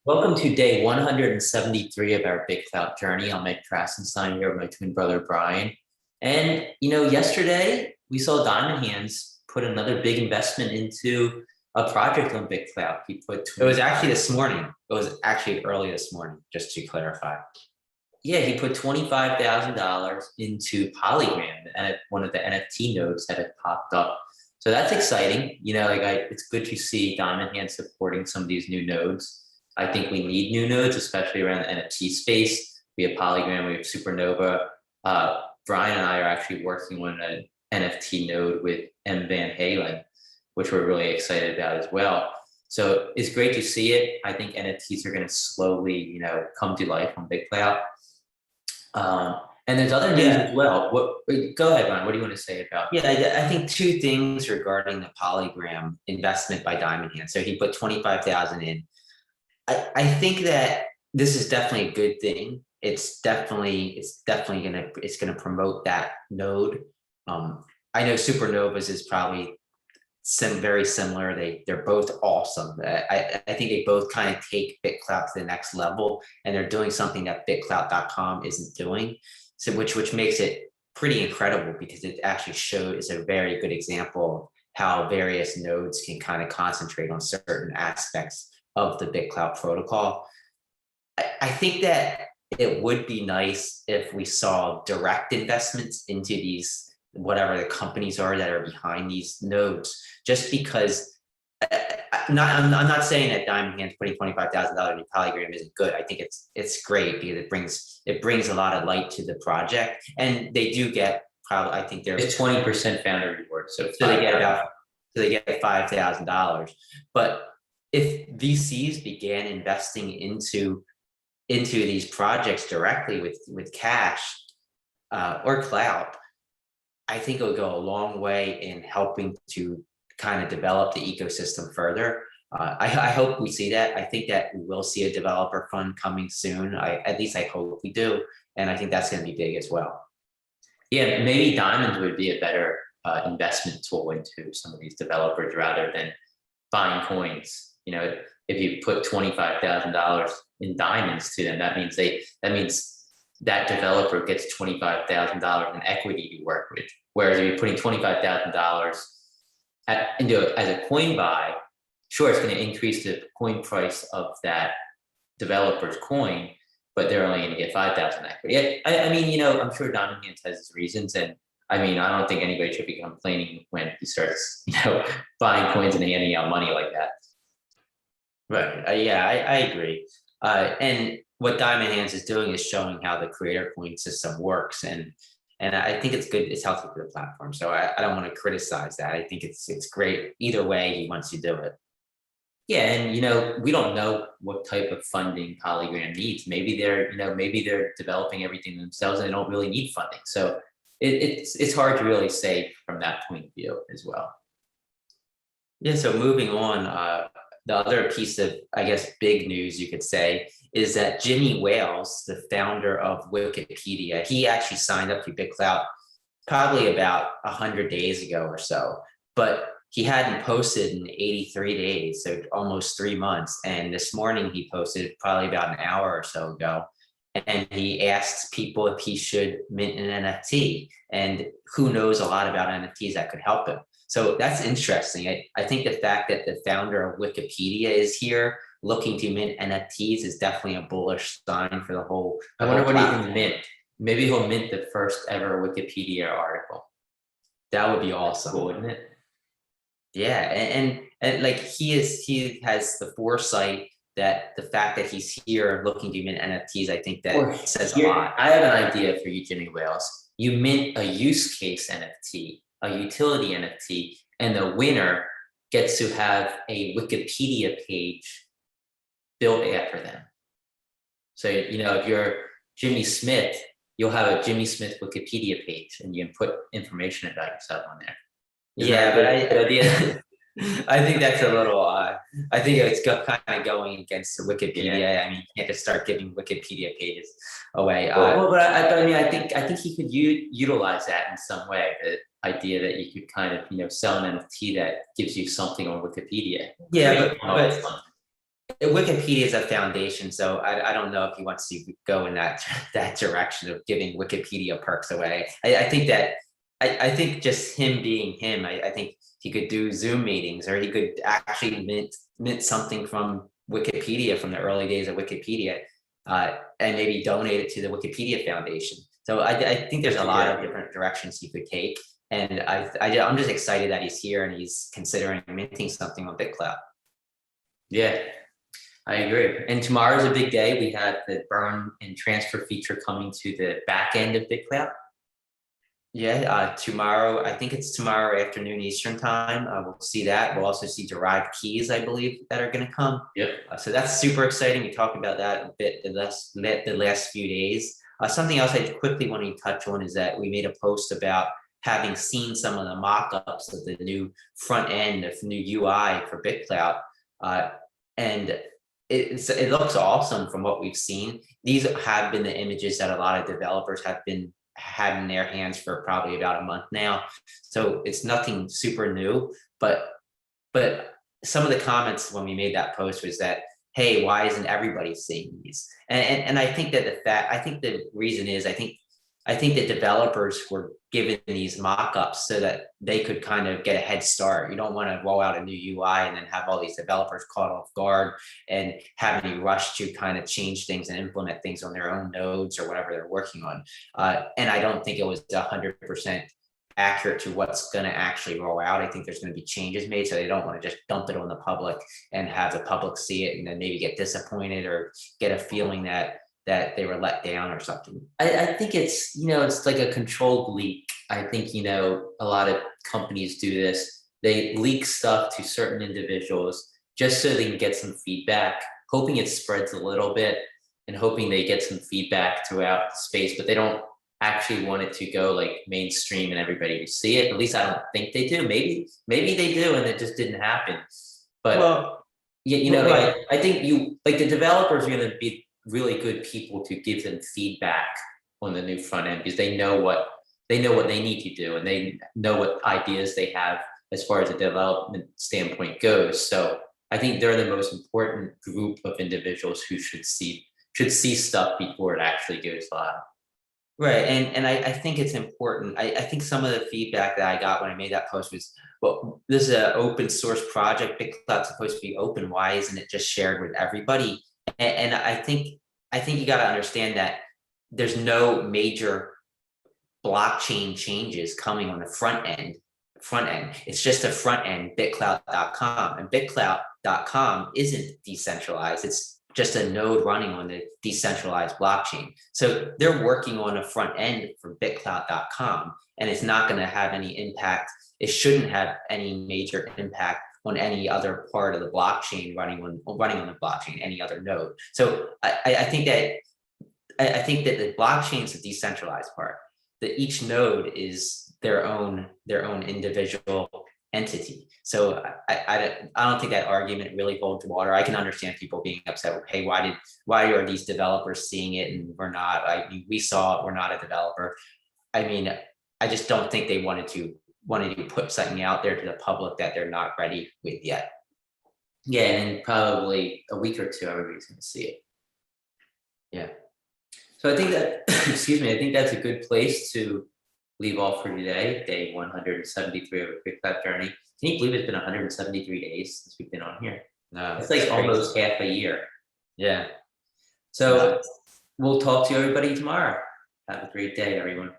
Welcome to day 173 of our BitClout journey. I'm Ed Krasenstein here with my twin brother, Brian. And, yesterday we saw Diamondhands put another big investment into a project on BitClout. He put It was actually this morning. It was actually early this morning, just to clarify. Yeah, he put $25,000 into Polygram, and one of the NFT nodes that had popped up. So that's exciting. It's good to see Diamondhands supporting some of these new nodes. I think we need new nodes, especially around the NFT space. We have Polygram, we have Supernova. Brian and I are actually working on an NFT node with M. Van Halen, which we're really excited about as well. So it's great to see it. I think NFTs are going to slowly, come to life on BitClout. And there's other news as well. Go ahead, Brian. What do you want to say about? Yeah, I think two things regarding the Polygram investment by Diamondhands. So he put 25,000 in. I think that this is definitely a good thing. It's definitely gonna promote that node. I know Supernovas is probably very similar. They're both awesome. I think they both kind of take BitClout to the next level, and they're doing something that BitClout.com isn't doing. So which makes it pretty incredible, because it actually is a very good example of how various nodes can kind of concentrate on certain aspects of the BitClout protocol. I think that it would be nice if we saw direct investments into these, whatever the companies are that are behind these nodes, just because I'm not saying that Diamondhands putting $25,000 in Polygram isn't good. I think it's great, because it brings a lot of light to the project, and they do get probably, I think It's 20% founder reward, so they get $5,000. But if VCs began investing into these projects directly with cash or clout, I think it would go a long way in helping to kind of develop the ecosystem further. I hope we see that. I think that we will see a developer fund coming soon. At least I hope we do, and I think that's going to be big as well. Yeah, maybe Diamonds would be a better investment tool into some of these developers rather than buying coins. If you put $25,000 in diamonds to them, that means that developer gets $25,000 in equity to work with. Whereas if you're putting $25,000 into as a coin buy, sure, it's going to increase the coin price of that developer's coin, but they're only going to get 5,000 equity. I'm sure Diamondhands has his reasons, and I don't think anybody should be complaining when he starts, buying coins and handing out money like that. Right. Yeah, I agree. And what Diamondhands is doing is showing how the creator coin system works, and I think it's good. It's healthy for the platform. So I don't want to criticize that. I think it's great either way he wants to do it. Yeah, and we don't know what type of funding Polygram needs. Maybe they're developing everything themselves and they don't really need funding. So it's hard to really say from that point of view as well. Yeah. So moving on. The other piece of, I guess, big news you could say is that Jimmy Wales, the founder of Wikipedia, he actually signed up to BitClout probably about 100 days ago or so, but he hadn't posted in 83 days, so almost 3 months. And this morning he posted probably about an hour or so ago, and he asked people if he should mint an NFT, and who knows a lot about NFTs that could help him. So that's interesting. I think the fact that the founder of Wikipedia is here looking to mint NFTs is definitely a bullish sign for the whole. I wonder what he can mint. Maybe he'll mint the first ever Wikipedia article. That would be awesome, cool, wouldn't it? Yeah, and like he has the foresight that the fact that he's here looking to mint NFTs, I think that says a lot. I have an idea for you, Jimmy Wales. You mint a use case NFT, a utility NFT, and the winner gets to have a Wikipedia page built after them. So, if you're Jimmy Smith, you'll have a Jimmy Smith Wikipedia page, and you can put information about yourself on there. Yeah, but I think that's a little. I think it's kind of going against the Wikipedia. Yeah. I mean, you can't just start giving Wikipedia pages away. I think he could utilize that in some way. The idea that you could kind of sell an NFT that gives you something on Wikipedia. Yeah, but Wikipedia is a foundation, so I don't know if he wants to go in that direction of giving Wikipedia perks away. I think that I think just him being him, I think he could do Zoom meetings, or he could actually mint something from Wikipedia from the early days of Wikipedia, and maybe donate it to the Wikipedia Foundation. So I think there's a lot of different directions he could take, and I'm just excited that he's here and he's considering minting something on BitClout. Yeah, I agree. And tomorrow's a big day. We have the burn and transfer feature coming to the back end of BitClout. Yeah, tomorrow, I think it's tomorrow afternoon Eastern time. We'll see that. We'll also see derived keys, I believe, that are going to come. Yep. So that's super exciting. We talked about that a bit the last few days. Something else I quickly want to touch on is that we made a post about having seen some of the mock-ups of the new front end of new UI for BitClout. And it looks awesome from what we've seen. These have been the images that a lot of developers have been had in their hands for probably about a month now. So it's nothing super new, but some of the comments when we made that post was that, hey, why isn't everybody seeing these? And I think that I think the reason is, I think the developers were given these mock-ups so that they could kind of get a head start. You don't want to roll out a new UI and then have all these developers caught off guard and have any rush to kind of change things and implement things on their own nodes or whatever they're working on. And I don't think it was 100% accurate to what's going to actually roll out. I think there's going to be changes made, so they don't want to just dump it on the public and have the public see it and then maybe get disappointed or get a feeling that they were let down or something. I think it's, it's like a controlled leak. I think, a lot of companies do this. They leak stuff to certain individuals just so they can get some feedback, hoping it spreads a little bit and hoping they get some feedback throughout the space, but they don't actually want it to go like mainstream and everybody to see it. At least I don't think they do. Maybe they do and it just didn't happen. But I think the developers are going to be really good people to give them feedback on the new front end, because they know what they need to do and they know what ideas they have as far as a development standpoint goes. So I think they're the most important group of individuals who should see stuff before it actually goes live. Right, and I think it's important. I think some of the feedback that I got when I made that post was, well, this is an open source project. BitClout's supposed to be open. Why isn't it just shared with everybody? And I think you got to understand that there's no major blockchain changes coming on the front end. It's just a front end, BitClout.com, and BitClout.com isn't decentralized. It's just a node running on the decentralized blockchain. So they're working on a front end for BitClout.com, and it's not going to have any impact. It shouldn't have any major impact on any other part of the blockchain running on the blockchain, any other node. So I think that the blockchain is the decentralized part. That each node is their own individual entity. So I don't think that argument really holds water. I can understand people being upset. Hey, why are these developers seeing it and we're not? We saw it. We're not a developer. I mean, I just don't think they wanted to put something out there to the public that they're not ready with yet. Yeah, and probably a week or two, everybody's going to see it. Yeah. So I think that, excuse me, I think that's a good place to leave off for today, day 173 of a BitClout journey. Can you believe it's been 173 days since we've been on here? No, it's like almost half a year. Yeah. So we'll talk to everybody tomorrow. Have a great day, everyone.